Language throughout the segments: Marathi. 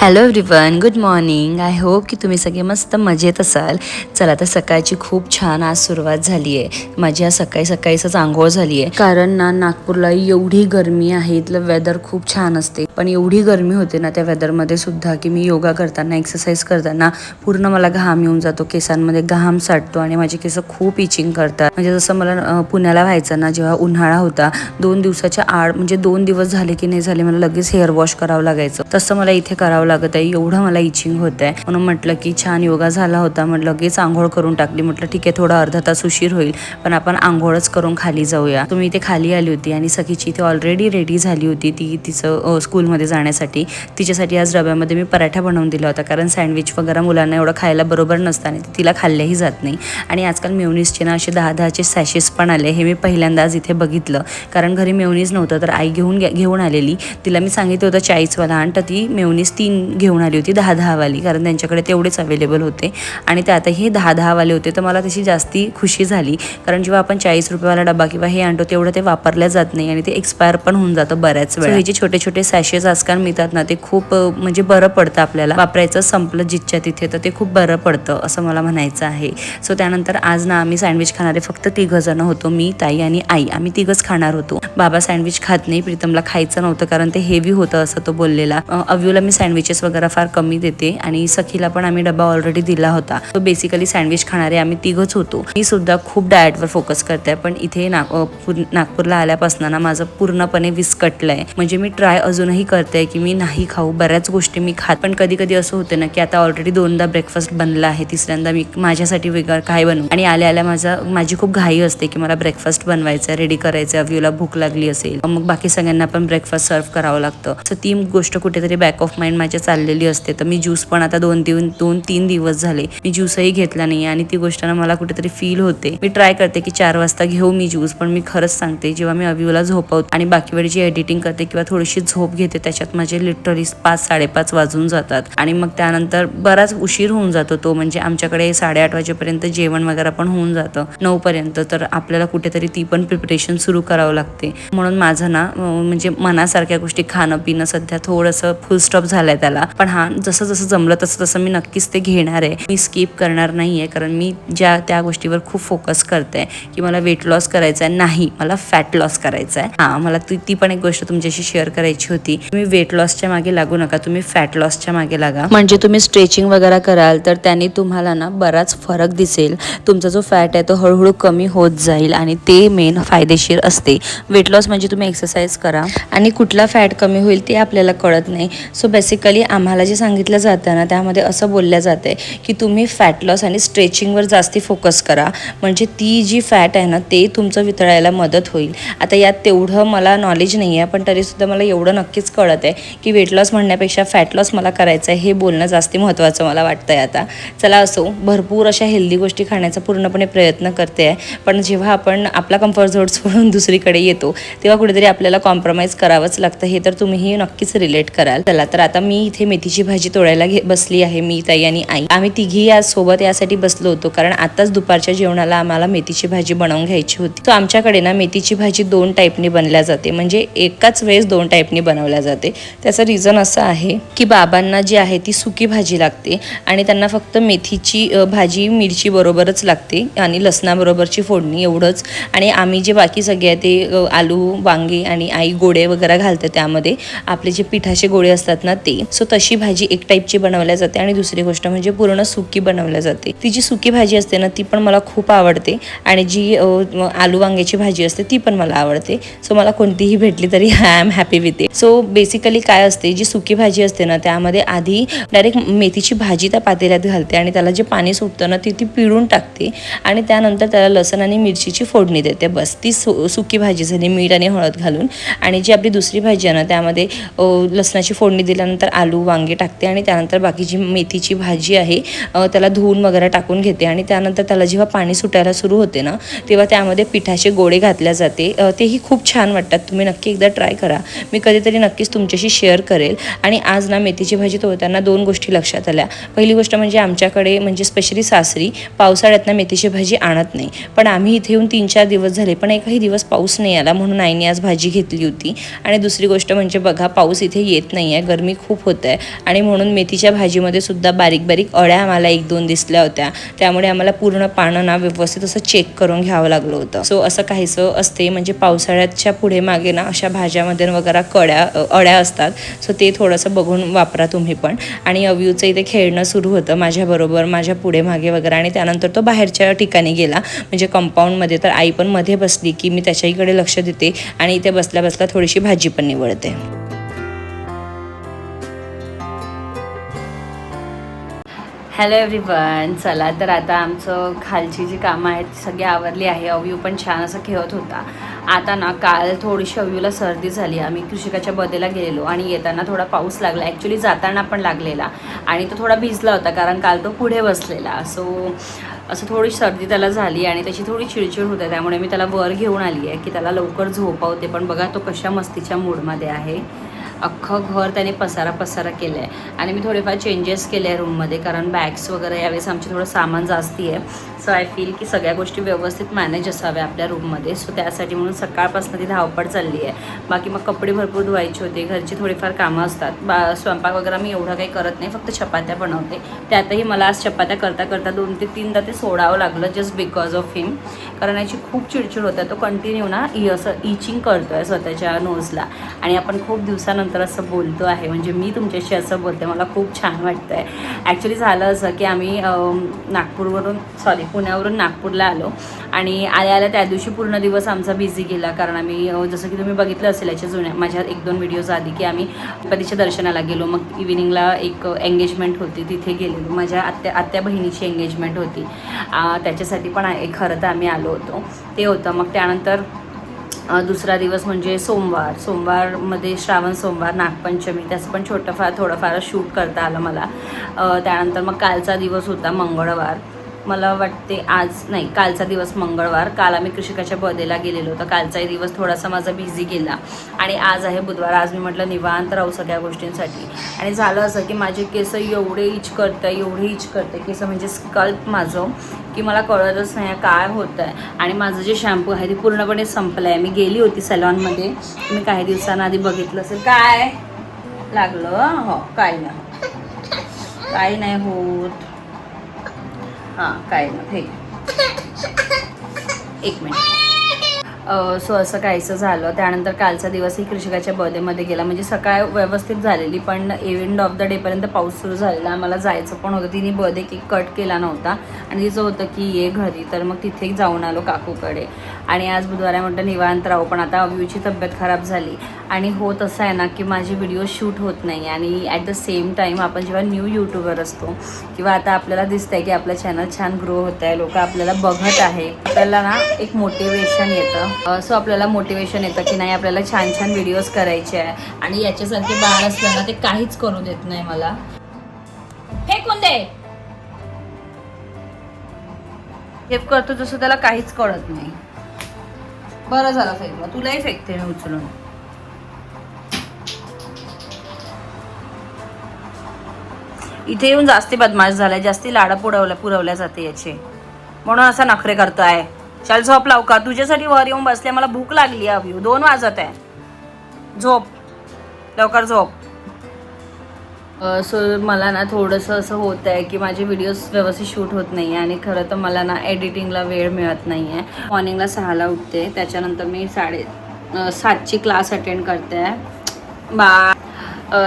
Hello everyone, good morning. I hope की तुम्ही सगळे मस्त मजेत असाल. चला, तर सकाळची खूप छान आज सुरुवात झाली आहे. माझी आज सकाळी सकाळीच आंघोळ झाली आहे, कारण ना नागपूरला एवढी गरमी आहे. इथलं वेदर खूप छान असते, पण एवढी गरमी होते ना त्या वेदरमध्ये सुद्धा की मी योगा करताना, एक्सरसाइज करताना पूर्ण मला घाम येऊन जातो, केसांमध्ये घाम साठतो आणि माझे केस खूप इचिंग करतात. म्हणजे जसं मला पुण्याला व्हायचं ना, जेव्हा उन्हाळा होता 2 दिवसाच्या आड, म्हणजे 2 दिवस झाले की नाही झाले मला लगेच हेअर वॉश करावं लागायचं. तसं मला इथे करावं लागत आहे. एवढं मला इचिंग होत आहे. म्हणून म्हटलं की छान योगा झाला होता, म्हटलं लगेच आंघोळ करून टाकली. म्हटलं ठीक आहे, थोडा अर्धा तास उशीर होईल, पण आपण आंघोळच करून खाली जाऊया. तुम्ही इथे खाली आली होती आणि सखीची इथे ऑलरेडी रेडी झाली होती. ती तिचं स्कूलमध्ये जाण्यासाठी. तिच्यासाठी आज डब्यामध्ये मी पराठा बनवून दिला होता, कारण सँडविच वगैरे मुलांना एवढं खायला बरोबर नसतं आणि तिला खाल्ल्याही जात नाही. आणि आजकाल मेयोनीजचे ना असे 10-10चे सॅशेस पण आले. हे मी पहिल्यांदाच इथे बघितलं, कारण घरी मेयोनीज नव्हतं, तर आई घेऊन आलेली. तिला मी सांगितलं होतं 40 वाला आण, तर ती मेयोनीज 3 घेऊन आली होती 10-10 वाली, कारण त्यांच्याकडे तेवढेच अवेलेबल होते. आणि ते आता हे 10-10 वाले होते, तर मला तशी जास्ती खुशी झाली, कारण जेव्हा आपण 40 रुपयेवाला डबा किंवा हे आणतो तेवढं ते वापरल्या जात नाही आणि ते एक्सपायर पण होऊन जातं बऱ्याच वेळा. हे जे छोटे छोटे सॅशेस आजकाल मिळतात ना, ते खूप म्हणजे बरं पडतं आपल्याला. वापरायचं संपलं जिथच्या तिथे, तर ते खूप बरं पडतं असं मला म्हणायचं आहे. सो त्यानंतर आज ना आम्ही सँडविच खाणारे फक्त 3 जण होतो, मी, ताई आणि आई. आम्ही 3च खाणार होतो. बाबा सँडविच खात नाही, प्रीतमला खायचं नव्हतं कारण ते हेवी होतं असं तो बोललेला. अव्यूला मी सँडविचेस वगैरे फार कमी देते आणि सखीला पण आम्ही डबा ऑलरेडी दिला होता. तो बेसिकली सँडविच खाणारे आम्ही 3च होतो. मी सुद्धा खूप डाएटवर फोकस करते, पण इथे नागपूरला आल्यापासून ना माझं पूर्णपणे विस्कटलंय. म्हणजे मी ट्राय अजूनही करते की मी नाही खाऊ, बऱ्याच गोष्टी मी खात, पण कधी कधी असं होतं ना की आता ऑलरेडी 2दा ब्रेकफास्ट बनला आहे, तिसऱ्यांदा मी माझ्यासाठी वेगळं काय बनवू. आणि आल्या माझी खूप घाई असते की मला ब्रेकफास्ट बनवायचं, रेडी करायचं. अव्यूला भूक लागली असेल, मग बाकी सगळ्यांना पण ब्रेकफास्ट सर्व करावं लागतं. सो ती गोष्ट कुठेतरी बॅक ऑफ माइंड माझ्या चाललेली असते. तर मी ज्यूस पण आता 2-3 दिवस झाले मी ज्यूसही घेतला नाही आणि ती गोष्ट ना मला कुठेतरी फील होते. मी ट्राय करते की 4 वाजता घेऊ मी ज्यूस, पण मी खरंच सांगते, जेव्हा मी अव्यूला झोपवते आणि बाकी वेळी जी एडिटिंग करते किंवा थोडीशी झोप घेते, त्याच्यात माझे लिटरली 5-5:30 वाजून जातात आणि मग त्यानंतर बराच उशीर होऊन जातो. तो म्हणजे आमच्याकडे 8:30 वाजेपर्यंत जेवण वगैरे पण होऊन जातं 9 पर्यंत. तर आपल्याला कुठेतरी ती पण प्रिपरेशन सुरू करावं लागते. म्हणून माझं ना म्हणजे मनासारख्या गोष्टी खाणं पिणं सध्या थोडंसं फुल स्टॉप झालंय त्याला. पण हा, जसं जसं जमलं तसं मी नक्कीच ते घेणार आहे. मी स्किप करणार नाहीये, कारण मी त्या गोष्टीवर खूप फोकस करते की मला वेट लॉस करायचा आहे. नाही, मला फॅट लॉस करायचा आहे. हा, मला ती पण एक गोष्ट तुमच्याशी शेअर करायची होती. तुम्ही वेट लॉसच्या मागे लागू नका, तुम्ही फॅट लॉसच्या मागे लागा. म्हणजे तुम्ही स्ट्रेचिंग वगैरे कराल तर त्याने तुम्हाला ना बराच फरक दिसेल. तुमचा जो फॅट आहे तो हळूहळू कमी होत जाईल आणि ते मेन फायदेशीर असते. वेट लॉस म्हणजे तुम्ही एक्सरसाइज करा आणि कुठला फॅट कमी होईल ते आपल्याला कळत नाही. सो बेसिकली आम्हाला जे सांगितलं जातं ना, त्यामध्ये असं बोलल्या जाते की तुम्ही फॅट लॉस आणि स्ट्रेचिंगवर जास्ती फोकस करा, म्हणजे ती जी फॅट आहे ना ते तुमचं वितळायला मदत होईल. आता यात तेवढं मला नॉलेज नाही आहे, पण तरीसुद्धा मला एवढं नक्कीच कळत आहे की वेट लॉस म्हणण्यापेक्षा फॅट लॉस मला करायचं आहे हे बोलणं जास्ती महत्त्वाचं मला वाटतं आहे आता. चला असो, भरपूर अशा हेल्दी गोष्टी खाण्याचा पूर्णपणे प्रयत्न करते आहे, पण जेव्हा आपण आपला कम्फर्ट झोन सोडून दुसरीकडे येतो तेव्हा कुठेतरी आपल्याला कॉम्प्रोमाइज करावंच लागतं. हे तर तुम्हीही नक्कीच रिलेट कराल. चला, तर आता मी इथे मेथीची भाजी तोडायला बसली आहे, मी, ताई आणि आई. आम्ही तिघी आज सोबत यासाठी बसलो होतो कारण आताच दुपारच्या जेवणाला आम्हाला मेथीची भाजी बनवून घ्यायची होती. तर आमच्याकडे ना मेथीची भाजी 2 टाईपनी बनल्या जाते, म्हणजे एकाच वेळेस 2 टाईपनी बनवल्या जाते. त्याचं रिझन असं आहे की बाबांना जी आहे ती सुकी भाजी लागते आणि त्यांना फक्त मेथीची भाजी मिरची बरोबरच लागते आणि लसणाबरोबरची फोडणी, एवढंच. आणि आम्ही जे बाकी सगळे आहे ते आलू, वांगे आणि आई गोळे वगैरे घालते त्यामध्ये, आपले जे पिठाचे गोळे असतात ना ते. सो तशी भाजी एक टाईपची बनवल्या जाते आणि दुसरी गोष्ट म्हणजे पूर्ण सुकी बनवल्या जाते. ती जी सुकी भाजी असते ना ती पण मला खूप आवडते आणि जी आलू वांग्याची भाजी असते ती पण मला आवडते. सो मला कोणतीही भेटली तरी I am happy with it. So basically काय असते, जी सुकी भाजी असते ना त्यामध्ये आधी डायरेक्ट मेथीची भाजी त्या पातेल्यात घालते आणि त्याला जे पाणी सुटतं ना ती पिळून टाकते आणि त्यानंतर त्याला लसण आणि मिरचीची फोडणी देते. बस, ती सुकी भाजी झाली मीठ आणि हळद घालून. आणि जी आपली दुसरी भाजी आहे ना त्यामध्ये लसणाची फोडणी दिल्यानंतर आलू वांगे टाकते आणि त्यानंतर बाकीची मेथीची भाजी आहे त्याला धुवून वगैरे टाकून घेते आणि त्यानंतर त्याला जेव्हा पाणी सुटायला सुरू होते ना तेव्हा त्यामध्ये पिठाचे गोळे घातल्या जाते. तेही खूप छान वाटतात. तुम्ही नक्की एकदा ट्राय करा. मी कधीतरी नक्की नक्कीच तुमच्याशी शेअर करेल. आणि आज ना मेथीची भाजी तळताना 2 गोष्टी लक्षात आल्या. पहिली गोष्ट म्हणजे आमच्याकडे म्हणजे स्पेशली सासरी पावसाळ्यात ना मेथीची भाजी आणत नाही, पण आम्ही इथे येऊन 3-4 दिवस झाले पण एकही दिवस पाऊस नाही आला, म्हणून आईने आज भाजी घेतली होती. आणि दुसरी गोष्ट म्हणजे बघा पाऊस इथे येत नाही आहे, गरमी खूप होत आहे आणि म्हणून मेथीच्या भाजीमध्ये सुद्धा बारीक बारीक अळ्या आम्हाला 1-2 दिसल्या होत्या. त्यामुळे आम्हाला पूर्ण पानं ना व्यवस्थित असं चेक करून घ्यावं लागलं होतं. सो असं काहीसं असते, म्हणजे पावसाळ्याच्या पुढे मागे ना अशा भाज्यामध्ये वगैरे अळ्या असतात. सो ते थोडंसं बघून वापरा तुम्ही पण. आणि अव्यूचं इथे खेळणं सुरू होतं माझ्याबरोबर, माझ्या पुढे मागे वगैरे. आणि त्यानंतर तो बाहेरच्या ठिकाणी गेला म्हणजे कंपाऊंडमध्ये. तर आई पण मध्ये बसली की मी त्याच्याकडे लक्ष देते आणि इथे बसल्या बसल्या थोडीशी भाजी पण निवडते. Hello everyone. चला तर आता आमचं खालची जी कामं आहेत ती सगळी आवरली आहे. अव्यू पण छान असं खेळत होता. आता ना काल थोडीशी अव्यूला सर्दी झाली. आम्ही कृषिकाच्या बर्थडेला गेलेलो आणि येताना थोडा पाऊस लागला, ॲक्च्युली जाताना पण लागलेला आणि तो थोडा भिजला होता कारण काल तो पुढे बसलेला. सो असं थोडी सर्दी त्याला झाली आणि त्याची थोडी चिडचिड होते. त्यामुळे मी त्याला वर घेऊन आली आहे की त्याला लवकर झोपावते. पण बघा तो कशा मस्तीच्या मूडमध्ये आहे. अख्खं घर त्याने पसारा केलं आहे. आणि मी थोडेफार चेंजेस केले आहे रूममध्ये, कारण बॅग्स वगैरे यावेळेस आमचे थोडं सामान जास्ती आहे. सो आय फील की सगळ्या गोष्टी व्यवस्थित मॅनेज असाव्या आपल्या रूममध्ये. सो त्यासाठी म्हणून सकाळपासून ती धावपळ चालली आहे. बाकी मग कपडे भरपूर धुवायचे होते, घरची थोडीफार कामं असतात. स्वयंपाक वगैरे मी एवढं काही करत नाही, फक्त चपात्या बनवते. त्यातही मला आज चपात्या करता 2 ते 3दा ते सोडावं लागलं जस्ट बिकॉज ऑफ हिम. कारण याची खूप चिडचिड होते. तो कंटिन्यू ना असं इचिंग करतो आहे स्वतःच्या नोजला. आणि आपण खूप दिवसानंतर असं बोलतो आहे, म्हणजे मी तुमच्याशी असं बोलते, मला खूप छान वाटतं आहे. ॲक्च्युली झालं असं की आम्ही पुण्यावरून नागपूरला आलो आणि आल्या त्या दिवशी पूर्ण दिवस आमचा बिझी गेला. कारण आम्ही जसं की तुम्ही बघितलं असेल याच्या माझ्या 1-2 व्हिडिओज आधी की आम्ही गणपतीच्या दर्शनाला गेलो. मग इव्हिनिंगला एक एंगेजमेंट होती, तिथे गेलेलो. माझ्या आत्या बहिणीची एंगेजमेंट होती, त्याच्यासाठी पण खरं तर आम्ही आलो होतो. ते होतं. मग त्यानंतर दुसरा दिवस म्हणजे सोमवारमध्ये श्रावण सोमवार, नागपंचमी, त्याचं पण थोडंफार शूट करता आलं मला. त्यानंतर मग कालचा दिवस होता मंगळवार. मला वाटते कालचा दिवस मंगळवार. काल आम्ही कृषिकाच्या बर्थडेला गेलेलो होतो. कालचाही दिवस थोडासा माझा बिझी गेला आणि आज आहे बुधवार. आज मी म्हटलं निवांत राहू सगळ्या गोष्टींसाठी. आणि झालं असं की माझे केस एवढे इच करते केस, म्हणजे स्कल्प माझं, की मला कळतच नाही काय होतं आहे. आणि माझं जे शॅम्पू आहे ते पूर्णपणे संपलं आहे. मी गेली होती सॅलॉनमध्ये, मी काही दिवसांआधी बघितलं असेल. काय लागलं? हो, काही नाही होत. हां, काय नाही, एक मिनिट. सो असं काहीसं झालं. त्यानंतर कालचा दिवसही कृषिकाच्या बर्थडेमध्ये गेला. म्हणजे सकाळ व्यवस्थित झालेली, पण एंड ऑफ द डेपर्यंत पाऊस सुरू झालेला. मला जायचं पण होतं. तिने बर्थडे केक कट केला नव्हता आणि तिचं होतं की ये घरी, तर मग तिथे जाऊन आलो काकूकडे. आणि आज बुधवार आहे म्हटलं निवांत राहू. पण आता अव्यूची तब्येत खराब झाली आणि होत असं आहे ना की माझे व्हिडिओ शूट होत नाही. आणि ॲट द सेम टाईम आपण जेव्हा न्यू यूट्यूबर असतो किंवा आता आपल्याला दिसतं आहे की आपलं चॅनल छान ग्रो होत आहे, लोक आपल्याला बघत आहे, आपल्याला ना एक मोटिवेशन येतं. सो आपल्याला मोटिवेशन येतं की नाही आपल्याला छान छान व्हिडिओज करायचे आहे. आणि याच्यासारखे बाळ असलं ना ते काहीच करू देत नाही मला. फेकून दे. हेप करतो जसं त्याला काहीच कळत नाही. बरं झालं फेकलं, तुलाही फेकते मी उचलून. इथे येऊन जास्ती बदमाश झालाय, जास्ती लाडा पुरवल्या जाते याचे, म्हणून असा नखरे करतोय. चल झोप लावू तुझ्यासाठी वर येऊन बसले, मला भूक लागली आहे. 2 वाजत आहे. झोप लवकर झोप. सो मला ना थोडंसं असं होत आहे की माझे व्हिडिओज व्यवस्थित शूट होत नाही आहे. आणि खरं तर मला ना एडिटिंगला वेळ मिळत नाही आहे. मॉर्निंगला 6ला उठते, त्याच्यानंतर मी 7ची क्लास अटेंड करते.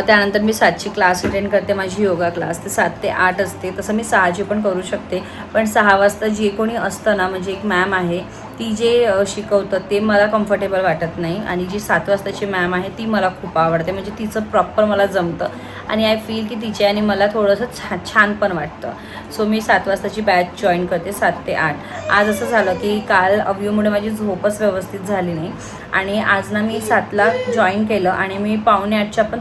त्यानंतर मी 7ची क्लास अटेंड करते, माझी योगा क्लास. ते 7 ते 8 असते. तसं मी 6ची पण करू शकते, पण 6 वाजता जे कोणी असतं ना, म्हणजे एक मॅम आहे ती जे शिकवतं ते मला कम्फर्टेबल वाटत नाही. आणि जी 7 वाजताची मॅम आहे ती मला खूप आवडते, म्हणजे तिचं प्रॉपर मला जमतं. आणि आय फील की तिच्या आणि मला थोडंसं छान पण वाटतं. सो मी 7 वाजताची बॅच जॉईन करते, 7 ते 8. आज असं झालं की काल अव्यूमुळे माझी झोपच व्यवस्थित झाली नाही. आणि आज ना मी 7ला जॉईन केलं आणि मी 7:45च्या पण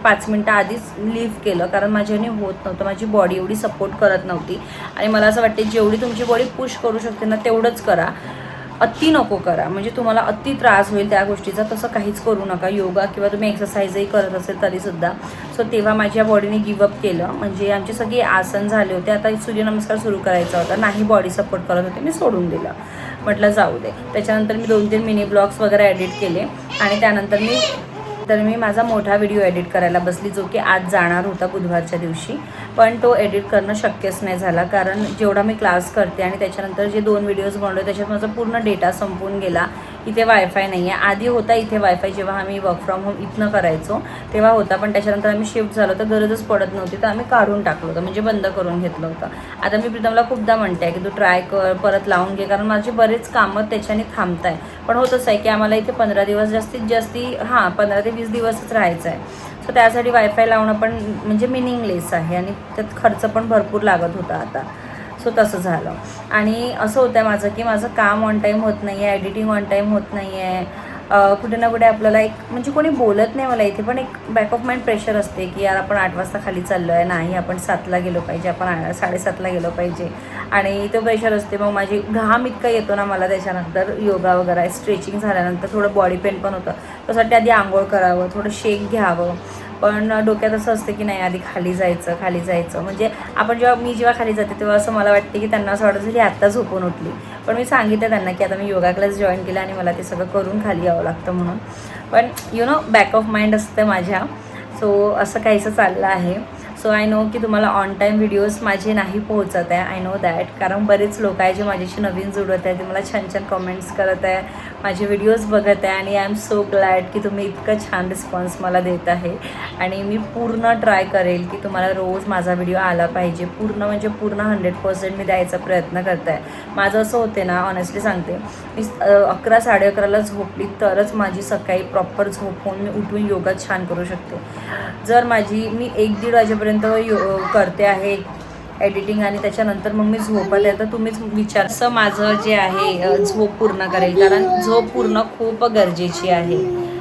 5 मिनटं आधीच लिव्ह केलं, कारण माझ्याने होत नव्हतं. माझी बॉडी एवढी सपोर्ट करत नव्हती. आणि मला असं वाटते जेवढी तुमची बॉडी पुश करू शकते ना तेवढंच करा. अति नको करा, म्हणजे तुम्हाला अति त्रास होईल त्या गोष्टीचा, तसं काहीच करू नका. योगा किंवा तुम्ही एक्सरसाइजही करत असेल तरीसुद्धा. सो तेव्हा माझ्या बॉडीने गिवअप केलं, म्हणजे आमचे सगळे आसन झाले होते. आता सूर्यनमस्कार सुरू करायचा होता, नाही बॉडी सपोर्ट करत होते, मी सोडून दिलं, म्हटलं जाऊ दे. त्याच्यानंतर मी 2-3 मिनी ब्लॉग्स वगैरे एडिट केले आणि त्यानंतर मी माझा मोठा व्हिडिओ एडिट करायला बसली, जो की आज जाणार होता बुधवारच्या दिवशी, पण तो एडिट करणं शक्यच नाही झाला, कारण जेवढा मी क्लास करते आणि त्याच्यानंतर जे 2 व्हिडिओज बनवले त्याच्यात माझा पूर्ण डेटा संपून गेला. इथे वायफाय नाही आहे. आधी होता इथे वायफाय, जेव्हा आम्ही वर्क फ्रॉम होम इथनं करायचो तेव्हा होता, पण त्याच्यानंतर आम्ही शिफ्ट झालो तर गरजच पडत नव्हती, तर आम्ही काढून टाकलं होतं, म्हणजे बंद करून घेतलं होतं. आता मी प्रीतमला खूपदा म्हणते आहे की तू ट्राय कर, परत लावून घे, कारण माझे बरेच कामं त्याच्याने थांबत आहे. पण होतच आहे की आम्हाला इथे 15 दिवस जास्तीत जास्त 15 ते 20 दिवसच राहायचं आहे. सो त्यासाठी वायफाय लावणं पण म्हणजे मिनिंगलेस आहे आणि त्यात खर्च पण भरपूर लागत होता आता. सो तसं झालं. आणि असं होतं आहे माझं की माझं काम ऑन टाईम होत नाही आहे, एडिटिंग ऑन टाईम होत नाही आहे. कुठे ना कुठे आपल्याला एक म्हणजे कोणी बोलत नाही मला इथे, पण एक बॅक ऑफ माइंड प्रेशर असते की यार आपण 8 वाजता खाली चाललो आहे, नाही आपण 7ला गेलो पाहिजे, आपण 7:30ला गेलो पाहिजे, आणि तो प्रेशर असते. मग माझी घाम इतका येतो ना मला, त्याच्यानंतर योगा वगैरे स्ट्रेचिंग झाल्यानंतर थोडं बॉडी पेन पण होतं, त्यासाठी आधी आंघोळ करावं, थोडं शेक घ्यावं. पण डोक्यात असं असतं की नाही आधी खाली जायचं. म्हणजे मी जेव्हा खाली जाते तेव्हा असं मला वाटते की त्यांना असं वाटतं की आत्ता झोपून उठली, पण मी सांगितलं त्यांना की आता मी योगा क्लास जॉईन केला आणि मला ते सगळं करून खाली यावं लागतं म्हणून. पण बॅक ऑफ माइंड असतं माझ्या. सो असं काहीसं चाललं आहे. सो आय नो की तुम्हाला ऑन टाईम व्हिडिओज माझे नाही पोहोचत आहे, आय नो दॅट, कारण बरेच लोक आहे जे माझ्याशी नवीन जुळत आहे, ते मला छान छान कमेंट्स करत आहे, माझे व्हिडिओज बघत आहे, आणि आय एम सो ग्लॅड की तुम्ही इतकं छान रिस्पॉन्स मला देत आहे. आणि मी पूर्ण ट्राय करेल की तुम्हाला रोज माझा व्हिडिओ आला पाहिजे, पूर्ण 100% मी द्यायचा प्रयत्न करत आहे. माझं असं होते ना, ऑनेस्टली सांगते, मी 11-11:30ला झोपली तरच माझी सकाळी प्रॉपर झोप होऊन मी उठून योगा छान करू शकते. जर मी 1-1:30 वाजेपर्यंत करते आहे एडिटिंग, आणि त्याच्यानंतर मग मी झोपत आहे, तर तुम्हीच विचार असं माझं जे आहे झोप पूर्ण करेल, कारण झोप पूर्ण खूप गरजेची आहे.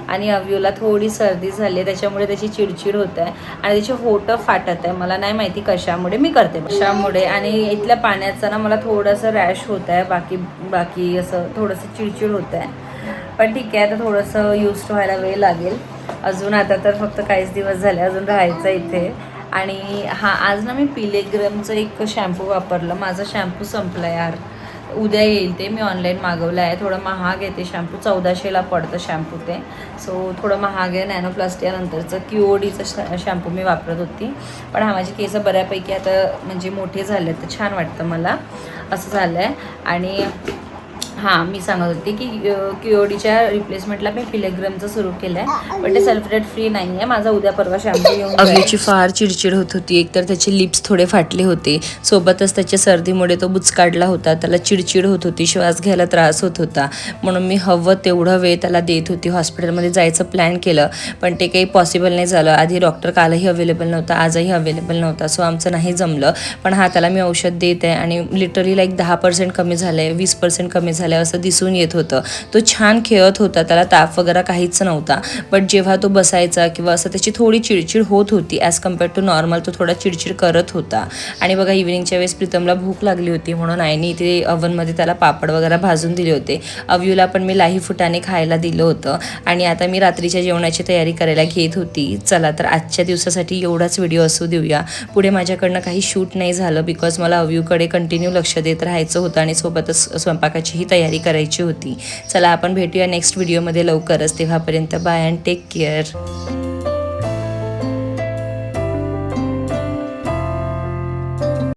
आणि अव्यूला थोडी सर्दी झाली आहे, त्याच्यामुळे त्याची चिडचिड होत आहे आणि त्याचे होठं फाटत आहे. मला नाही माहिती कशामुळे, मी करते कशामुळे. आणि इथल्या पाण्याचा ना मला थोडंसं रॅश होत आहे, बाकी असं थोडंसं चिडचिड होत आहे. पण ठीक आहे, आता थोडंसं यूज व्हायला वेळ लागेल अजून. आता तर फक्त काहीच दिवस झाले, अजून राहायचं इथे. आणि आज ना मी पिलेग्रमचं एक शॅम्पू वापरलं. माझा शॅम्पू संपला यार, उद्या येईल ते. मी ऑनलाईन मागवलं आहे, थोडं महाग आहे ते शॅम्पू, 1400ला पडतं शॅम्पू ते. सो थोडं महाग आहे. नॅनोप्लास्टिया नंतरचं QODचं शॅम्पू मी वापरत होती, पण माझे केस बऱ्यापैकी आता म्हणजे मोठे झाले, तर छान वाटतं मला, असं झालं आहे. आणि मी सांगत होते की QODच्या रिप्लेसमेंटला मी पिलेग्रमचं सुरू केलं आहे, पण ते सल्फेट फ्री नाही आहे. माझा उद्या परवा शॅम्पू येऊन अव्यूची फार चिडचिड होत होती. एकतर त्याचे लिप्स थोडे फाटले होते, सोबतच त्याच्या सर्दीमुळे तो बुच काढला होता, त्याला चिडचिड होत होती, श्वास घ्यायला त्रास होत होता. म्हणून मी हवं तेवढं वेळ त्याला देत होती. हॉस्पिटलमध्ये जायचं प्लॅन केलं, पण ते काही पॉसिबल नाही झालं. आधी डॉक्टर कालही अवेलेबल नव्हता, आजही अवेलेबल नव्हता, सो आमचं नाही जमलं. पण त्याला मी औषध देत आहे आणि लिटरली 10% कमी झालं आहे, 20% कमी झालं आहे असं दिसून येत होतं. तो छान खेळत होता, त्याला ताप वगैरे काहीच नव्हता. बट जेव्हा तो बसायचा किंवा असं त्याची थोडी चिडचिड होत होती, ॲज कम्पेअर्ड टू नॉर्मल तो थोडा चिडचिड करत होता. आणि बघा, इव्हिनिंगच्या वेळेस प्रीतमला भूक लागली होती, म्हणून आईने इथे ओव्हनमध्ये त्याला पापड वगैरे भाजून दिले होते. अव्यूला पण मी लाही फुटाणे खायला दिलं होतं. आणि आता मी रात्रीच्या जेवणाची तयारी करायला घेत होती. चला तर आजच्या दिवसासाठी एवढाच व्हिडिओ असू देऊया. पुढे माझ्याकडनं काही शूट नाही झालं, बिकॉज मला अव्यूकडे कंटिन्यू लक्ष देत राहायचं होतं आणि सोबतच स्वयंपाकाचीही तयारी करायची होती. चला आपण भेटूया नेक्स्ट व्हिडिओमध्ये लवकरच. तेव्हापर्यंत बाय अँड टेक केअर.